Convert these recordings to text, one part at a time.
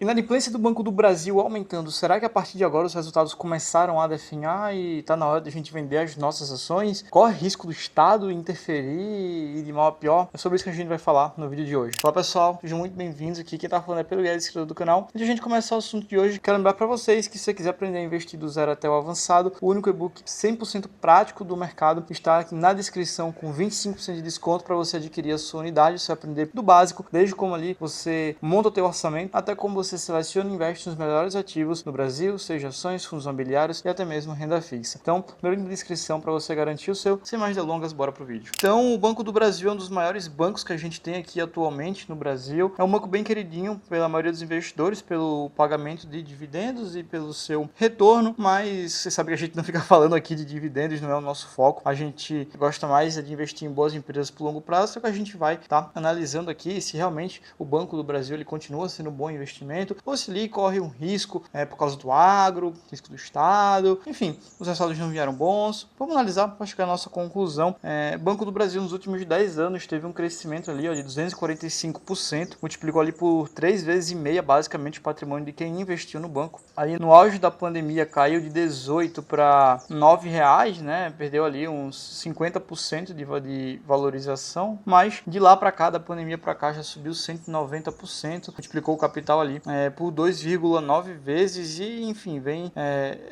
Inadimplência do Banco do Brasil aumentando. Será que a partir de agora os resultados começaram a definhar e está na hora de a gente vender as nossas ações? Corre risco do Estado interferir e de mal a pior? É sobre isso que a gente vai falar no vídeo de hoje. Fala pessoal, sejam muito bem-vindos aqui. Quem está falando é Pedro Guedes, inscrito do canal. Antes de a gente começar o assunto de hoje, quero lembrar para vocês que se você quiser aprender a investir do zero até o avançado, o único e-book 100% prático do mercado está aqui na descrição com 25% de desconto para você adquirir a sua unidade. Você vai aprender do básico, desde como ali você monta o teu orçamento, até como você seleciona e investe nos melhores ativos no Brasil, seja ações, fundos imobiliários e até mesmo renda fixa. Então, meu link na descrição para você garantir o seu. Sem mais delongas, bora pro vídeo. Então, o Banco do Brasil é um dos maiores bancos que a gente tem aqui atualmente no Brasil. É um banco bem queridinho pela maioria dos investidores, pelo pagamento de dividendos e pelo seu retorno, mas você sabe que a gente não fica falando aqui de dividendos, não é o nosso foco. A gente gosta mais de investir em boas empresas por longo prazo, só que a gente vai estar analisando aqui se realmente o Banco do Brasil ele continua sendo um bom investimento, ou se ali corre um risco por causa do agro, risco do Estado, enfim, os resultados não vieram bons. Vamos analisar para chegar à nossa conclusão. Banco do Brasil nos últimos 10 anos teve um crescimento ali de 245%, multiplicou ali por 3,5 vezes basicamente o patrimônio de quem investiu no banco. Aí no auge da pandemia caiu de 18 para R$9, né? Perdeu ali uns 50% de valorização, mas de lá para cá, da pandemia para cá, já subiu 190%, multiplicou o capital ali por 2,9 vezes e, enfim, vem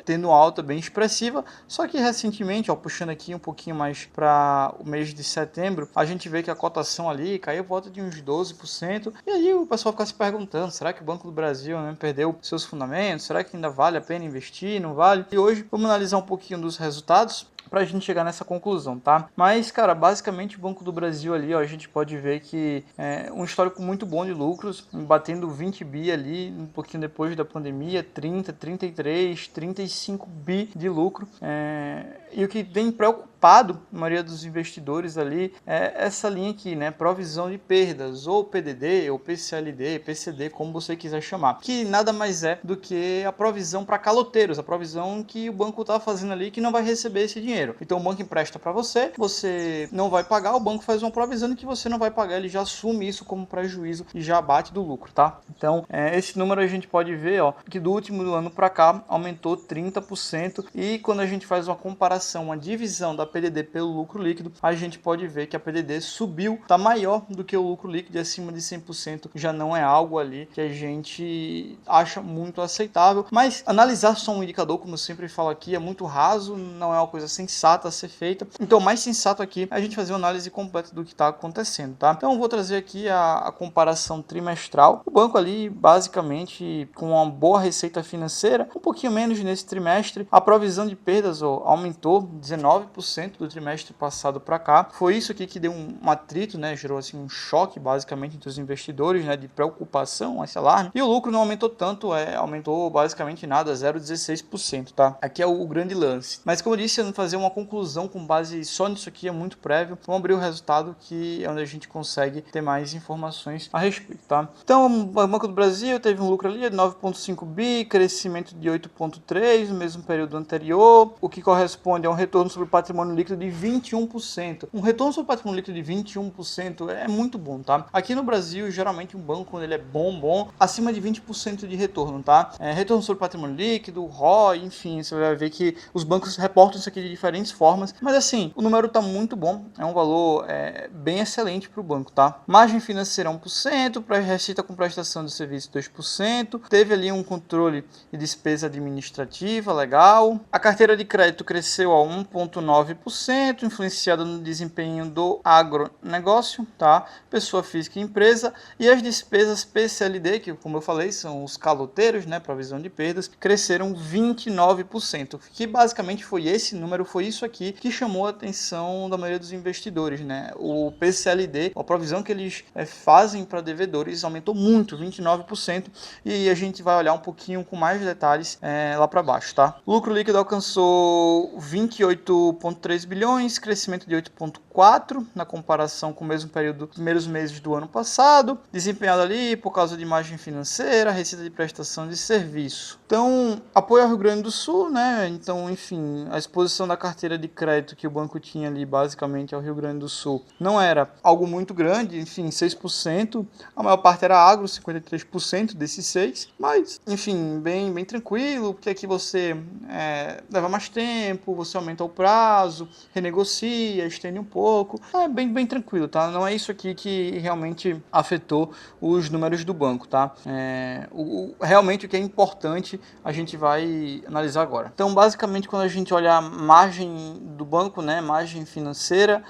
tendo alta bem expressiva. Só que recentemente, puxando aqui um pouquinho mais para o mês de setembro, a gente vê que a cotação ali caiu por volta de uns 12%, e aí o pessoal fica se perguntando, será que o Banco do Brasil perdeu seus fundamentos? Será que ainda vale a pena investir? Não vale? E hoje vamos analisar um pouquinho dos resultados para a gente chegar nessa conclusão, tá? Mas, cara, basicamente o Banco do Brasil ali, a gente pode ver que um histórico muito bom de lucros, batendo 20 bi ali, um pouquinho depois da pandemia, 30, 33, 35 bi de lucro. E o que tem preocupado a maioria dos investidores ali é essa linha aqui, né? Provisão de perdas, ou PDD, ou PCLD, PCD, como você quiser chamar, que nada mais é do que a provisão para caloteiros, a provisão que o banco está fazendo ali que não vai receber esse dinheiro. Então o banco empresta para você, você não vai pagar, o banco faz uma provisão que você não vai pagar, ele já assume isso como prejuízo e já abate do lucro, tá? Então esse número a gente pode ver que do último ano para cá aumentou 30%, e quando a gente faz uma comparação, uma divisão da PDD pelo lucro líquido, a gente pode ver que a PDD subiu, tá maior do que o lucro líquido, acima de 100% já não é algo ali que a gente acha muito aceitável. Mas analisar só um indicador, como eu sempre falo aqui, é muito raso, não é uma coisa sensata a ser feita. Então, o mais sensato aqui é a gente fazer uma análise completa do que está acontecendo, tá? Então, eu vou trazer aqui a comparação trimestral. O banco ali, basicamente, com uma boa receita financeira, um pouquinho menos nesse trimestre. A provisão de perdas aumentou 19% do trimestre passado para cá. Foi isso aqui que deu um atrito, né? Gerou assim um choque, basicamente, entre os investidores, né? De preocupação, esse alarme. E o lucro não aumentou tanto, aumentou basicamente nada, 0,16%, tá? Aqui é o grande lance. Mas, como eu disse, eu não fazer uma conclusão com base só nisso aqui, é muito prévio. Vamos abrir o resultado, que é onde a gente consegue ter mais informações a respeito, tá? Então, o Banco do Brasil teve um lucro ali de 9,5 bi, crescimento de 8,3 no mesmo período anterior, o que corresponde a um retorno sobre o patrimônio líquido de 21%. Um retorno sobre o patrimônio líquido de 21% é muito bom, tá? Aqui no Brasil, geralmente um banco, quando ele é bom, acima de 20% de retorno, tá? Retorno sobre o patrimônio líquido, ROI, enfim, você vai ver que os bancos reportam isso aqui de diferentes formas, mas assim, o número tá muito bom, é um valor bem excelente para o banco, tá? Margem financeira 1%, receita com prestação de serviço 2%, teve ali um controle de despesa administrativa legal, a carteira de crédito cresceu a 1,9%, influenciada no desempenho do agronegócio, tá? Pessoa física e empresa, e as despesas PCLD, que como eu falei, são os caloteiros, né, provisão de perdas, cresceram 29%, que basicamente foi esse número, foi isso aqui que chamou a atenção da maioria dos investidores, né? O PCLD, a provisão que eles fazem para devedores, aumentou muito, 29%, e a gente vai olhar um pouquinho com mais detalhes lá para baixo, tá? O lucro líquido alcançou 28,3 2,3 bilhões, crescimento de 8,4% na comparação com o mesmo período dos primeiros meses do ano passado, desempenhado ali por causa de margem financeira, receita de prestação de serviço. Então, apoio ao Rio Grande do Sul, né? Então, enfim, a exposição da carteira de crédito que o banco tinha ali, basicamente, ao Rio Grande do Sul, não era algo muito grande, enfim, 6%, a maior parte era agro, 53% desses 6%, mas, enfim, bem tranquilo, porque aqui você leva mais tempo, você aumenta o prazo, renegocia, estende um pouco, bem tranquilo, tá? Não é isso aqui que realmente afetou os números do banco, tá? Realmente o que é importante a gente vai analisar agora. Então, basicamente, quando a gente olha a margem do banco, né, margem financeira,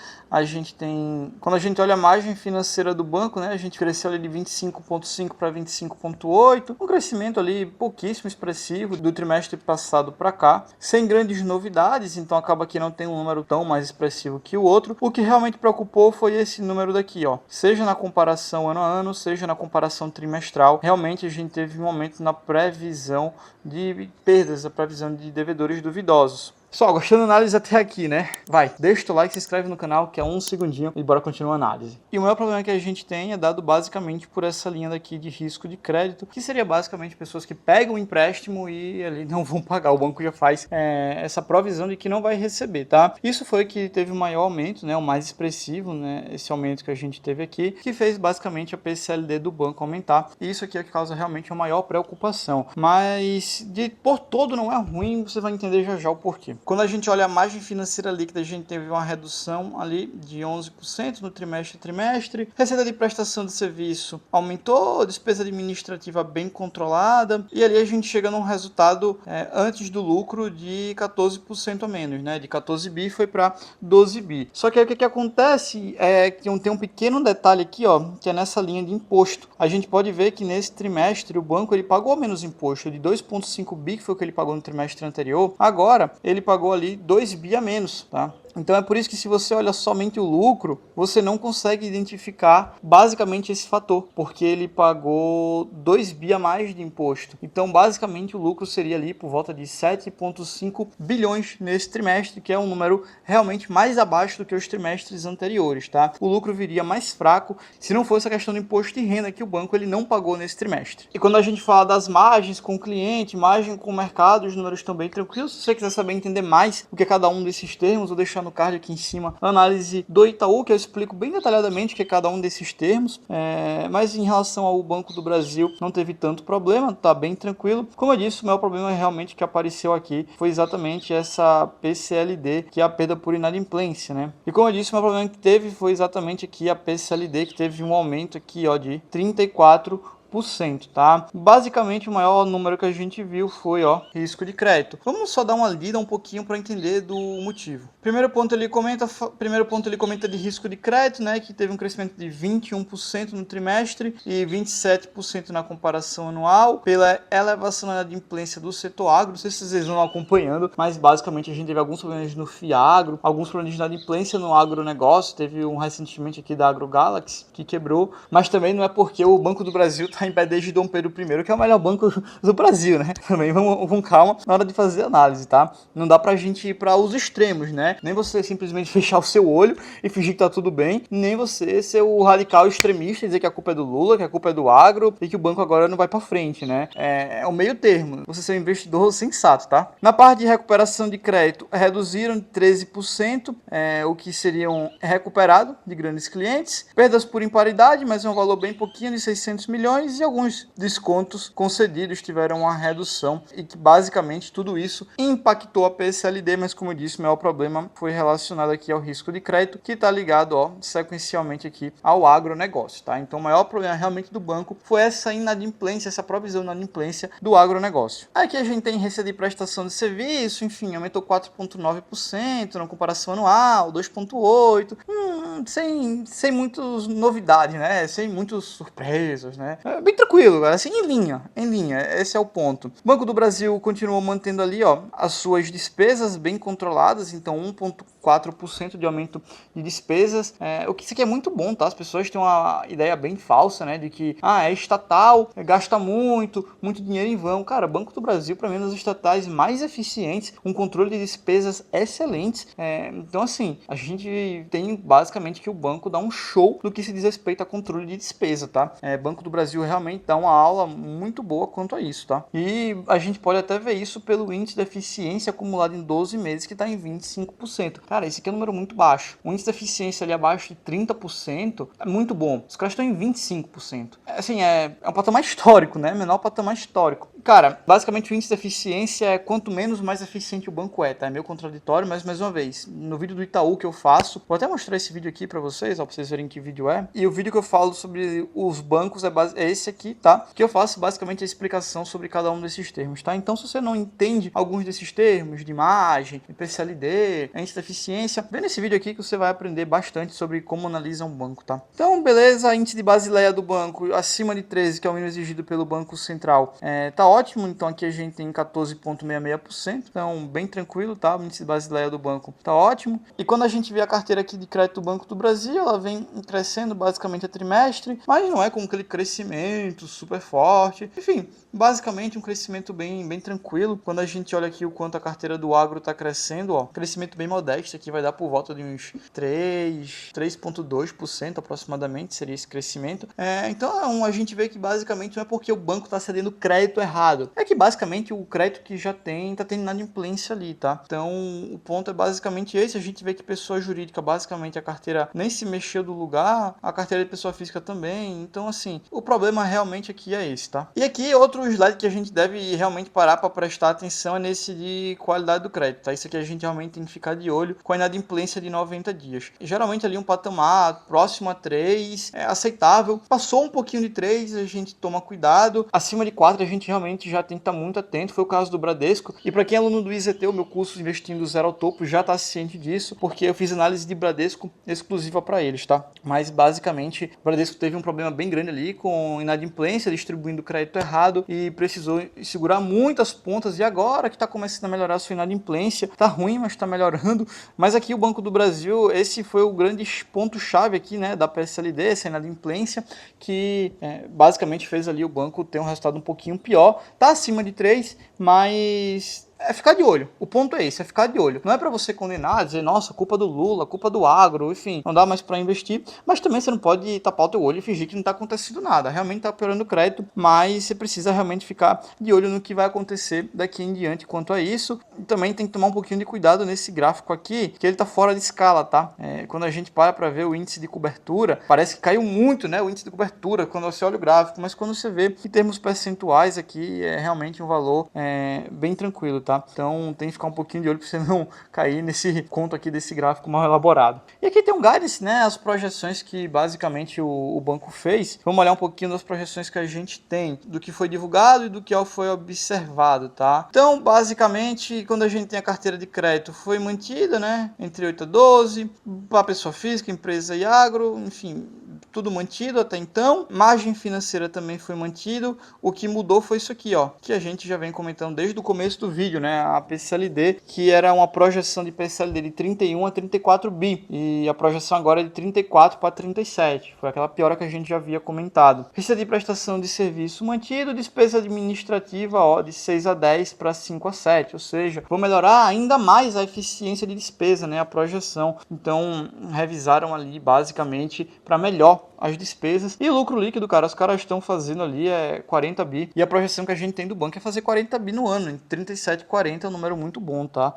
quando a gente olha a margem financeira do banco, né, a gente cresceu ali de 25,5 para 25,8, um crescimento ali pouquíssimo expressivo do trimestre passado para cá, sem grandes novidades, então acaba que não tem um número tão mais expressivo que o outro. O que realmente preocupou foi esse número daqui, ó, seja na comparação ano a ano, seja na comparação trimestral. Realmente a gente teve um aumento na previsão de perdas, a previsão de devedores duvidosos. Pessoal, gostando da análise até aqui, né? Vai, deixa o like, se inscreve no canal, que é um segundinho, e bora continuar a análise. E o maior problema que a gente tem é dado basicamente por essa linha daqui de risco de crédito, que seria basicamente pessoas que pegam o empréstimo e ali não vão pagar. O banco já faz essa provisão de que não vai receber, tá? Isso foi que teve o maior aumento, né? O mais expressivo, né? Esse aumento que a gente teve aqui, que fez basicamente a PCLD do banco aumentar. E isso aqui é o que causa realmente a maior preocupação. Mas, por todo não é ruim, você vai entender já o porquê. Quando a gente olha a margem financeira líquida, a gente teve uma redução ali de 11% no trimestre a trimestre. Receita de prestação de serviço aumentou, despesa administrativa bem controlada, e ali a gente chega num resultado antes do lucro de 14% a menos, né? De 14 bi foi para 12 bi. Só que aí, o que acontece é que tem um pequeno detalhe aqui, ó, que é nessa linha de imposto. A gente pode ver que nesse trimestre o banco ele pagou menos imposto, de 2,5 bi, que foi o que ele pagou no trimestre anterior. Agora ele pagou ali 2 bi a menos, tá? Então é por isso que se você olha somente o lucro, você não consegue identificar basicamente esse fator, porque ele pagou 2 bi a mais de imposto. Então basicamente o lucro seria ali por volta de 7,5 bilhões nesse trimestre, que é um número realmente mais abaixo do que os trimestres anteriores, tá? O lucro viria mais fraco se não fosse a questão do imposto de renda que o banco ele não pagou nesse trimestre. E quando a gente fala das margens com o cliente, margem com o mercado, os números estão bem tranquilos. Se você quiser saber entender mais o que é cada um desses termos, vou deixar no card aqui em cima a análise do Itaú, que eu explico bem detalhadamente o que é cada um desses termos, mas em relação ao Banco do Brasil não teve tanto problema, tá bem tranquilo. Como eu disse, o maior problema realmente que apareceu aqui foi exatamente essa PCLD, que é a perda por inadimplência, né? E como eu disse, o maior problema que teve foi exatamente aqui a PCLD, que teve um aumento aqui, ó, de 34%. Tá? Basicamente o maior número que a gente viu foi risco de crédito. Vamos só dar uma lida um pouquinho para entender do motivo. Primeiro ponto ele comenta de risco de crédito, né, que teve um crescimento de 21% no trimestre e 27% na comparação anual, pela elevação na inadimplência do setor agro. Não sei se vocês vão acompanhando, mas basicamente a gente teve alguns problemas no FIAGRO, alguns problemas de inadimplência no agronegócio. Teve um recentemente aqui da AgroGalaxy que quebrou, mas também não é porque o Banco do Brasil está em pé desde Dom Pedro I, que é o melhor banco do Brasil, né? Também vamos com calma na hora de fazer análise, tá? Não dá pra gente ir para os extremos, né? Nem você simplesmente fechar o seu olho e fingir que tá tudo bem, nem você ser o radical extremista e dizer que a culpa é do Lula, que a culpa é do agro e que o banco agora não vai para frente, né? É o meio termo, você ser um investidor sensato, tá? Na parte de recuperação de crédito, reduziram de 13%, o que seriam recuperado de grandes clientes, perdas por imparidade, mas é um valor bem pouquinho, de 600 milhões, e alguns descontos concedidos tiveram uma redução, e que basicamente tudo isso impactou a PCLD, mas como eu disse, o maior problema foi relacionado aqui ao risco de crédito, que está ligado sequencialmente aqui ao agronegócio, tá? Então o maior problema realmente do banco foi essa inadimplência, essa provisão de inadimplência do agronegócio. Aqui a gente tem receita de prestação de serviço, enfim, aumentou 4,9% na comparação anual, 2,8%, sem muitas novidades, né? Sem muitas surpresas, né? Bem tranquilo, galera, assim, em linha, esse é o ponto. O Banco do Brasil continuou mantendo ali, as suas despesas bem controladas, então 4% de aumento de despesas. O que isso aqui é muito bom, tá? As pessoas têm uma ideia bem falsa, né, de que é estatal, gasta muito dinheiro em vão. Cara, Banco do Brasil, para mim, é uma das estatais mais eficientes, um controle de despesas excelentes. Então, assim, a gente tem basicamente que o banco dá um show no que se diz respeito a controle de despesa, tá? Banco do Brasil realmente dá uma aula muito boa quanto a isso, tá? E a gente pode até ver isso pelo índice de eficiência acumulado em 12 meses, que está em 25%. Cara, esse aqui é um número muito baixo. O índice de eficiência ali abaixo de 30% é muito bom. Os caras estão em 25%. Assim, é um patamar histórico, né? Menor patamar histórico. Cara, basicamente o índice de eficiência é quanto menos, mais eficiente o banco é, tá? É meio contraditório, mas mais uma vez, no vídeo do Itaú que eu faço, vou até mostrar esse vídeo aqui pra vocês, ó, pra vocês verem que vídeo é. E o vídeo que eu falo sobre os bancos é esse aqui, tá? Que eu faço basicamente a explicação sobre cada um desses termos, tá? Então, se você não entende alguns desses termos, de margem, de PCLD, índice de eficiência, vê nesse vídeo aqui que você vai aprender bastante sobre como analisa um banco, tá? Então, beleza, índice de Basileia do banco acima de 13, que é o mínimo exigido pelo Banco Central, tá ótimo. Então aqui a gente tem 14,66%, então bem tranquilo, tá? O índice de Basileia do banco tá ótimo. E quando a gente vê a carteira aqui de crédito do Banco do Brasil, ela vem crescendo basicamente a trimestre, mas não é com aquele crescimento super forte. Enfim, basicamente um crescimento bem tranquilo. Quando a gente olha aqui o quanto a carteira do agro está crescendo, ó, crescimento bem modesto, aqui vai dar por volta de uns 3,2% aproximadamente, seria esse crescimento. Então a gente vê que basicamente não é porque o banco está cedendo crédito errado, é que basicamente o crédito que já tem está tendo inadimplência ali, tá? Então o ponto é basicamente esse. A gente vê que pessoa jurídica, basicamente a carteira nem se mexeu do lugar, a carteira de pessoa física também. Então assim, o problema realmente aqui é esse, tá? E aqui outro slide que a gente deve realmente parar para prestar atenção é nesse de qualidade do crédito, tá? Isso aqui a gente realmente tem que ficar de olho com a inadimplência de 90 dias. Geralmente ali um patamar próximo a 3 é aceitável. Passou um pouquinho de 3, a gente toma cuidado. Acima de 4 a gente realmente já tem que estar muito atento. Foi o caso do Bradesco. E para quem é aluno do IZT, o meu curso Investindo do Zero ao Topo, já está ciente disso, porque eu fiz análise de Bradesco exclusiva para eles, tá? Mas basicamente o Bradesco teve um problema bem grande ali com inadimplência, distribuindo crédito errado e precisou segurar muitas pontas. E agora que está começando a melhorar a sua inadimplência, tá ruim, mas está melhorando. Mas aqui o Banco do Brasil, esse foi o grande ponto-chave aqui, né, da PSLD, essa inadimplência, que basicamente fez ali o banco ter um resultado um pouquinho pior. Tá acima de 3, mas é ficar de olho. O ponto é esse, é ficar de olho. Não é para você condenar, dizer, nossa, culpa do Lula, culpa do agro, enfim, não dá mais para investir, mas também você não pode tapar o teu olho e fingir que não está acontecendo nada. Realmente está piorando o crédito, mas você precisa realmente ficar de olho no que vai acontecer daqui em diante quanto a isso. E também tem que tomar um pouquinho de cuidado nesse gráfico aqui, que ele está fora de escala, tá? Quando a gente para ver o índice de cobertura, parece que caiu muito, né, o índice de cobertura, quando você olha o gráfico, mas quando você vê em termos percentuais aqui, é realmente um valor bem tranquilo, tá? Então tem que ficar um pouquinho de olho para você não cair nesse conto aqui desse gráfico mal elaborado. E aqui tem um guidance, né, as projeções que basicamente o banco fez. Vamos olhar um pouquinho das projeções que a gente tem, do que foi divulgado e do que foi observado, tá? Então, basicamente, quando a gente tem a carteira de crédito, foi mantida, né, entre 8 a 12, para pessoa física, empresa e agro, enfim, tudo mantido até então. Margem financeira também foi mantido. O que mudou foi isso aqui, ó, que a gente já vem comentando desde o começo do vídeo, né, a PCLD, que era uma projeção de PCLD de 31 a 34 bi, e a projeção agora é de 34 para 37. Foi aquela piora que a gente já havia comentado. Receita de prestação de serviço mantido, despesa administrativa, ó, de 6 a 10 para 5 a 7, ou seja, vou melhorar ainda mais a eficiência de despesa, né, a projeção. Então, revisaram ali basicamente para melhor as despesas. E o lucro líquido, cara, os caras estão fazendo ali 40 bi, e a projeção que a gente tem do banco é fazer 40 bi no ano, em 37 e 40 é um número muito bom, tá?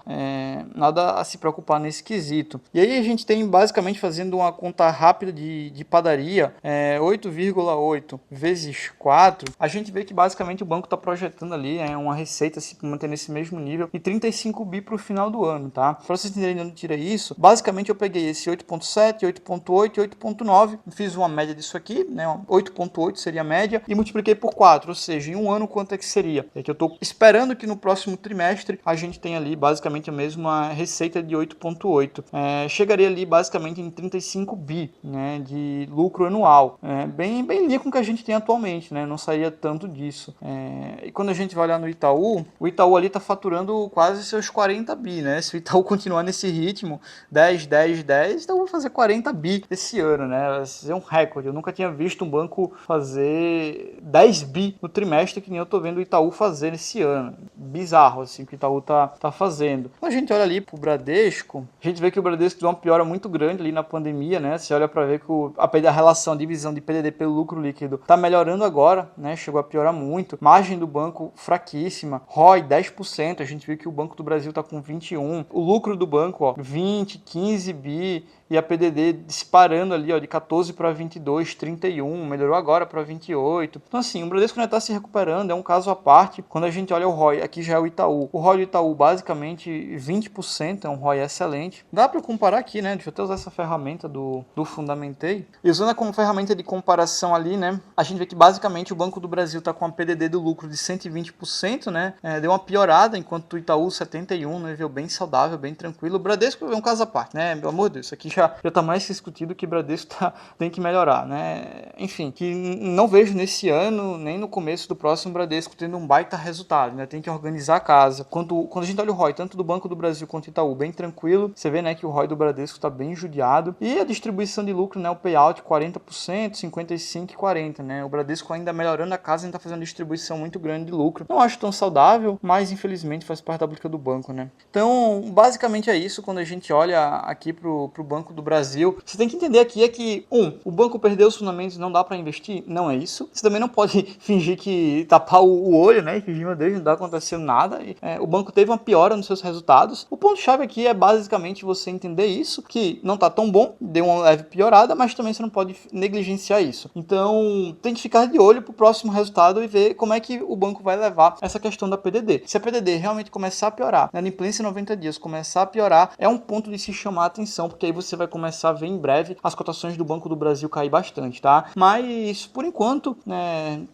Nada a se preocupar nesse quesito. E aí a gente tem basicamente, fazendo uma conta rápida de padaria, 8,8 vezes 4, a gente vê que basicamente o banco está projetando ali uma receita se manter nesse mesmo nível e 35 bi para o final do ano, tá? Para vocês entenderem onde eu tirei isso, basicamente eu peguei esse 8.7, 8.8 e 8.9, fiz fiz uma média disso aqui, né, 8,8 seria a média, e multipliquei por 4, ou seja, em um ano quanto é que seria? É que eu estou esperando que no próximo trimestre a gente tenha ali basicamente a mesma receita de 8,8. Chegaria ali basicamente em 35 bi, né, de lucro anual, bem linha com o que a gente tem atualmente, né, não sairia tanto disso. E quando a gente vai olhar no Itaú, o Itaú ali está faturando quase seus 40 bi, né, se o Itaú continuar nesse ritmo, 10, 10, 10, então vou fazer 40 bi esse ano, né, vai ser um recorde. Eu nunca tinha visto um banco fazer 10 bi no trimestre, que nem eu tô vendo o Itaú fazer esse ano. Bizarro, assim, o que o Itaú tá fazendo. Quando a gente olha ali pro Bradesco, a gente vê que o Bradesco deu uma piora muito grande ali na pandemia, né? Você olha para ver que a relação, a divisão de PDD pelo lucro líquido tá melhorando agora, né? Chegou a piorar muito. Margem do banco fraquíssima. ROI 10%, a gente viu que o Banco do Brasil tá com 21. O lucro do banco, ó, 20, 15 bi. E a PDD disparando ali, ó, de 14 para 22, 31, melhorou agora para 28. Então assim, o Bradesco ainda está se recuperando, é um caso à parte. Quando a gente olha o ROI, aqui já é o Itaú. O ROI do Itaú basicamente 20%, é um ROI excelente. Dá para comparar aqui, né? Deixa eu até usar essa ferramenta do Fundamentei. E usando como ferramenta de comparação ali, né? A gente vê que basicamente o Banco do Brasil está com a PDD do lucro de 120%, né? Deu uma piorada, enquanto o Itaú 71%, um nível bem saudável, bem tranquilo. O Bradesco é um caso à parte, né? Pelo amor de Deus, isso aqui já está mais que discutido que o Bradesco tem que melhorar, né? Enfim, que não vejo nesse ano, nem no começo do próximo Bradesco tendo um baita resultado, né? Tem que organizar a casa. Quando a gente olha o ROI, tanto do Banco do Brasil quanto do Itaú, bem tranquilo, você vê, né, que o ROI do Bradesco está bem judiado. E a distribuição de lucro, né, o payout 40%, 55% e 40%, né? O Bradesco ainda melhorando a casa, ainda está fazendo distribuição muito grande de lucro. Não acho tão saudável, mas infelizmente faz parte da política do banco, né? Então, basicamente é isso quando a gente olha aqui pro Banco do Brasil. Você tem que entender aqui é que, o banco perdeu os fundamentos e não dá para investir? Não é isso. Você também não pode fingir que tapar o olho, né, e fingir, meu Deus, não está acontecendo nada. O banco teve uma piora nos seus resultados. O ponto-chave aqui é basicamente você entender isso, que não está tão bom, deu uma leve piorada, mas também você não pode negligenciar isso. Então, tem que ficar de olho pro próximo resultado e ver como é que o banco vai levar essa questão da PDD. Se a PDD realmente começar a piorar, na inadimplência em 90 dias começar a piorar, é um ponto de se chamar a atenção, porque aí você vai começar a ver em breve as cotações do Banco do Brasil cair bastante, tá? Mas, por enquanto,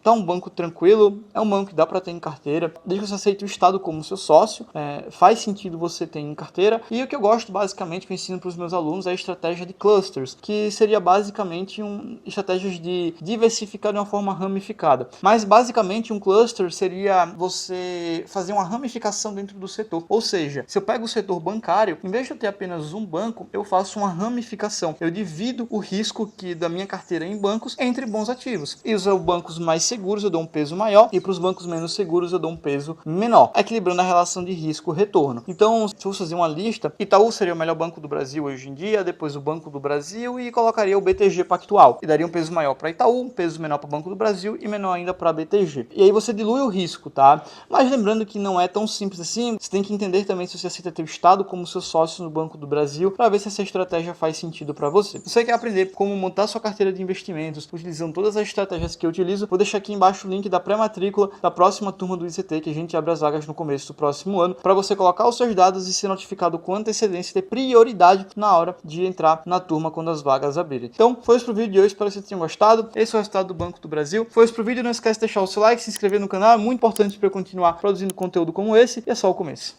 tá um banco tranquilo, é um banco que dá para ter em carteira, desde que você aceite o Estado como seu sócio, faz sentido você ter em carteira. E o que eu gosto, basicamente, que eu ensino para os meus alunos é a estratégia de clusters, que seria basicamente estratégias de diversificar de uma forma ramificada. Mas, basicamente, um cluster seria você fazer uma ramificação dentro do setor. Ou seja, se eu pego o setor bancário, em vez de eu ter apenas um banco, eu faço uma ramificação. Eu divido o risco da minha carteira em bancos entre bons ativos. E os bancos mais seguros eu dou um peso maior, e para os bancos menos seguros eu dou um peso menor, equilibrando a relação de risco-retorno. Então, se eu fazer uma lista, Itaú seria o melhor banco do Brasil hoje em dia, depois o Banco do Brasil, e colocaria o BTG Pactual. E daria um peso maior para Itaú, um peso menor para o Banco do Brasil e menor ainda para BTG. E aí você dilui o risco, tá? Mas lembrando que não é tão simples assim, você tem que entender também se você aceita ter o Estado como seu sócio no Banco do Brasil, para ver se essa estratégia faz sentido para você. Se você quer aprender como montar sua carteira de investimentos, utilizando todas as estratégias que eu utilizo, vou deixar aqui embaixo o link da pré-matrícula da próxima turma do ICT, que a gente abre as vagas no começo do próximo ano, para você colocar os seus dados e ser notificado com antecedência e ter prioridade na hora de entrar na turma quando as vagas abrirem. Então, foi isso pro vídeo de hoje, espero que vocês tenham gostado. Esse é o resultado do Banco do Brasil. Foi isso pro vídeo, não esquece de deixar o seu like, se inscrever no canal, é muito importante para eu continuar produzindo conteúdo como esse, e é só o começo.